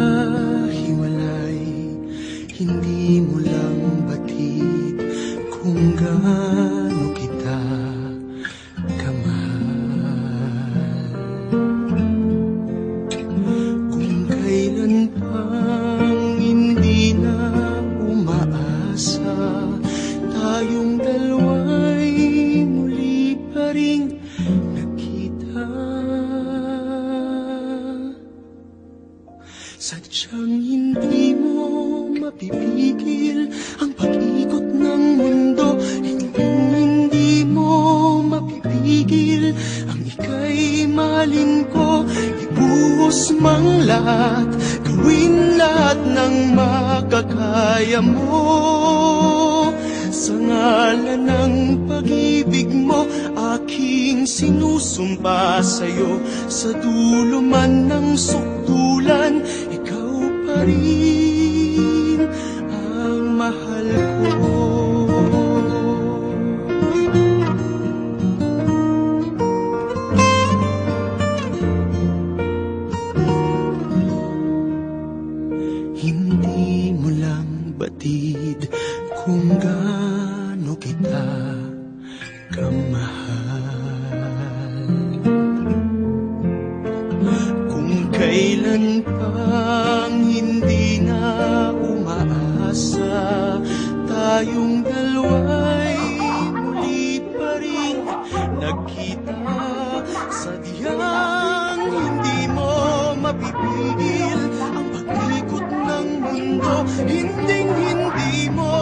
magkahiwalay, hindi mo lang batid kung gaano kita kamahal. Kung kailan pang hindi na umaasa, tayong dalawa'y muli pa ring nagkita. Sadyang hindi mo mapipigil ang pag-ikot ng mundo, hindi mo mapipigil ang ika'y mahalin ko. Ibuhos mang lahat, gawin lahat ng makakaya mo. Sa ngalan ng pag-ibig mo, aking sinusumpa sa'yo. Sa dulo man ng sukdulan, ikaw pa rin ang mahal ko. Hindi mo lang batid kung gaano kita kamahal. Kung kailan pang hindi na umaasa, tayong dalawa'y muli pa rin nagkita. Sadyang hindi mo mapipigil ang pag-ikot ng mundo, hindi mo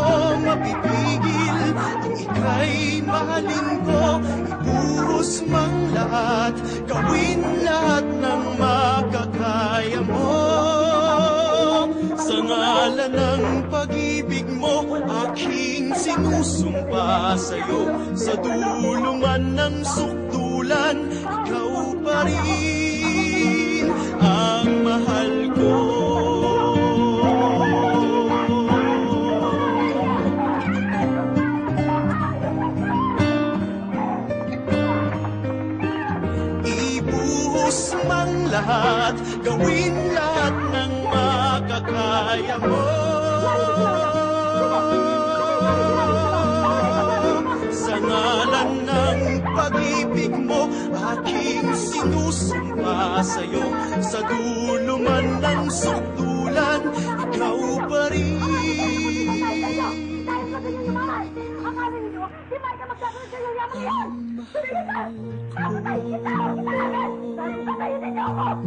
mapipigil ang ika'y mahalin ko. Ibuhos mang lahat, gawin lahat ng makakaya mo. Sa ngalan ng pag-ibig mo, aking sinusumpa sa'yo. Sa dulo man ng sukdulan, ikaw pa rin ang mahal ko. Ibuhos mang lahat, gawin lahat ng makakaya mo. Sa ngalan ng pag-ibig mo, aking sinusumpa sa'yo. Sa dulo man ng sukdulan, ikaw pa rin ang mahal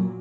ko.